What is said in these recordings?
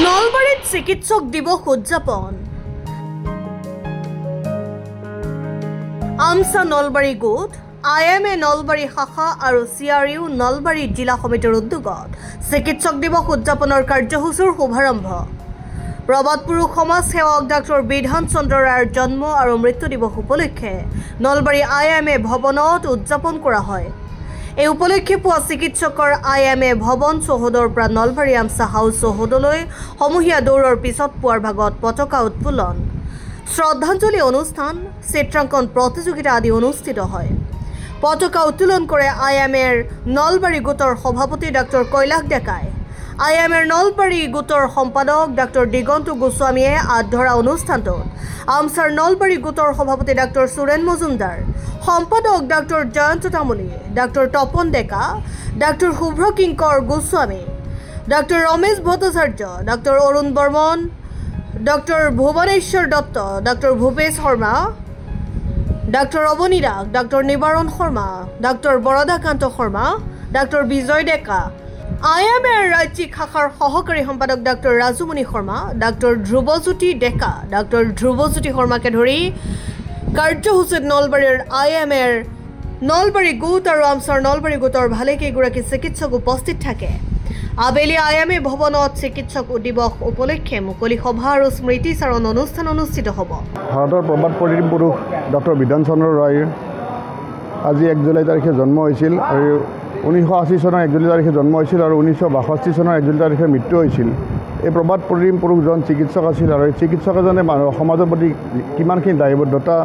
নলবাৰীত চিকিৎসক দিৱস উদযাপন আমছা নলবাৰী গোট IMA নলবাৰী শাখা আৰু CRU নলবাৰী জিলা সমিতিৰ উদ্যোগত চিকিৎসক দিৱস উদযাপনৰ কাৰ্যসূচীৰ শুভাৰম্ভ প্ৰবাদ পুৰুষ সমাজ সেৱক ডাক্তৰ বিধান চন্দ্ৰ ৰায়ৰ জন্ম আৰু মৃত্যু দিৱস উপলক্ষে নলবাৰী IMA ভৱনত উদযাপন কৰা হয়। এই উপলক্ষে পুৱা চিকিৎসকৰ IMA ভৱন চৌহদৰ পৰা নলবাৰী আমছা হাউচ চৌহদলৈ সমূহীয়া দৌৰৰ পিছত পুৱাৰ ভাগত পতাকা উত্তোলন শ্ৰদ্ধাঞ্জলি অনুষ্ঠান চিত্ৰাংকন প্ৰতিযোগিতা আদি অনুষ্ঠিত হয়। পতাকা উত্তোলন কৰে IMAৰ নলবাৰী গোটৰ সভাপতি ডাক্তৰ কৈলাশ ডেকাই। IMAৰ নলবাৰী গোটৰ সম্পাদক ডাক্তৰ দিগন্ত গোস্বামীয়ে আধৰা অনুষ্ঠানটোত আমছাৰ নলবাৰী গোটৰ সভাপতি ডাক্তৰ সুৰেন মজুমদাৰ, সম্পাদক doctor Jayanta Tamuli, doctor Tapan Deka, doctor Shubhra Kinkar Goswami, doctor Ramesh Bhattacharya, doctor Arun Barman, doctor Bhubaneswar Dutta, doctor Bhupesh Sharma, doctor Abani Das, doctor Nibaran Sharma, doctor Bardakanta Sharma, doctor Bijoy Deka, IMAৰ ৰাজ্যিক শাখাৰ সহকাৰী সম্পাদক doctor Rajumoni Sharma, doctor Dhrubajyoti Deka, doctor Dhrubajyoti শৰ্মাকে ধৰি কাৰ্যসূচীত নলবাৰীৰ IMAৰ নলবাৰী গোট আৰু আমছাৰ নলবাৰী গোটৰ ভালেকেইগৰাকী চিকিৎসক উপস্থিত থাকে। আবেলি IMA ভৱনত চিকিৎসক দিৱস উপলক্ষে মুকলি সভা আৰু স্মৃতি চাৰণ অনুষ্ঠান অনুষ্ঠিত হ'ব। ভাৰতৰ প্ৰবাদ পুৰুষ ডক্টৰ বিধান চন্দ্ৰ ৰায়ৰ আজি 1 জুলাই তাৰিখে জন্ম হৈছিল আৰু 1980 চনৰ 1 জুলাই তাৰিখে জন্ম হৈছিল আৰু 1962 চনৰ 1 জুলাই তাৰিখে মৃত্যু হৈছিল। এই প্ৰবাদ পুৰুষজন চিকিৎসক আছিল আৰু এই চিকিৎসক এজনে সমাজৰ প্ৰতি কিমানখিনি দায়বদ্ধতা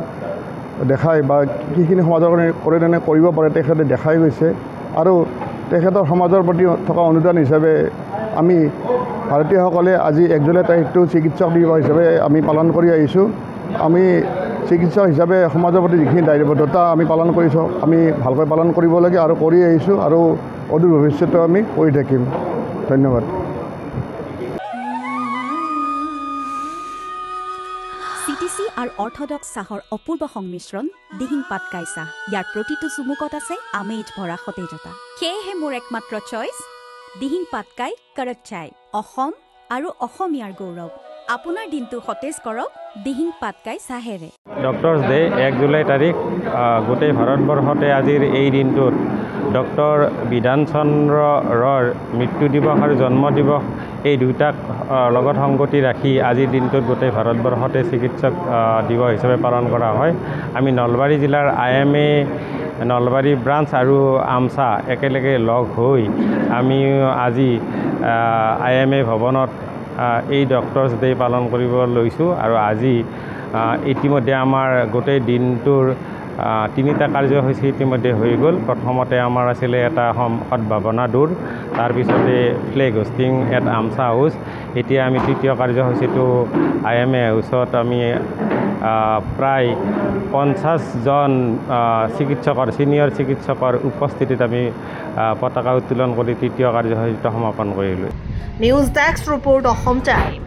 দেখায় বা কিখিনি সমাজৰ কাৰণে কৰিব পাৰে তেখেতে দেখাই গৈছে আৰু তেখেতৰ সমাজৰ প্ৰতি থকা অনুদান হিচাপে আমি ভাৰতীয়সকলে আজি 1 জুলাই তাৰিখটো চিকিৎসক দিৱস হিচাপে আমি পালন কৰি আহিছোঁ। আমি চিকিৎসক হিচাপে সমাজৰ প্ৰতি যিখিনি দায়বদ্ধতা আমি পালন কৰিছোঁ আমি ভালকৈ পালন কৰিব লাগে আৰু কৰি আহিছোঁ আৰু অদূৰ ভৱিষ্যতেও আমি কৰি থাকিম। ধন্যবাদ। CTC আৰু অৰ্থডক্স চাহৰ অপূৰ্ব সংমিশ্ৰণ দিহিং পাটকাই চাহ। ইয়াৰ প্ৰতিটো চুমুকত আছে আমেজ ভৰা সতেজতা। সেয়েহে মোৰ একমাত্ৰ চইচ দিহিং পাটকাই কৰক চাই। অসম আৰু অসমীয়াৰ গৌৰৱ। আপোনাৰ দিনটো সতেজ কৰক দিহিং পাটকাই চাহেৰে। ডক্টৰছ ডে 1 জুলাই তাৰিখ গোটেই ভাৰতবৰ্ষতে আজিৰ এই দিনটোত ডক্টৰ বিধান চন্দ্ৰৰ মৃত্যু দিৱস আৰু জন্ম দিৱস এই দুটাক লগত সংগতি ৰাখি আজিৰ দিনটোত গোটেই ভাৰতবৰ্ষতে চিকিৎসক দিৱস হিচাপে পালন কৰা হয়। আমি নলবাৰী জিলাৰ IMA নলবাৰী ব্ৰাঞ্চ আৰু আমছা একেলগে লগ হৈ আমি আজি IMA ভৱনত এই ডক্টৰছ ডে পালন কৰিব লৈছোঁ আৰু আজি ইতিমধ্যে আমাৰ গোটেই দিনটোৰ 3টা কাৰ্যসূচী ইতিমধ্যে হৈ গ'ল। প্ৰথমতে আমাৰ আছিলে এটা সদ্ভাৱনা দৌৰ, তাৰপিছতে ফ্লেগ হোষ্টিং এট আমছা হাউচ। এতিয়া আমি 3য় কাৰ্যসূচীটো IMA হাউচত আমি প্ৰায় 50জন চিকিৎসকৰ ছিনিয়ৰ চিকিৎসকৰ উপস্থিতিত আমি পতাকা উত্তোলন কৰি 3য় কাৰ্যসূচীটো সমাপন কৰিলোঁ। News desk report Assam time.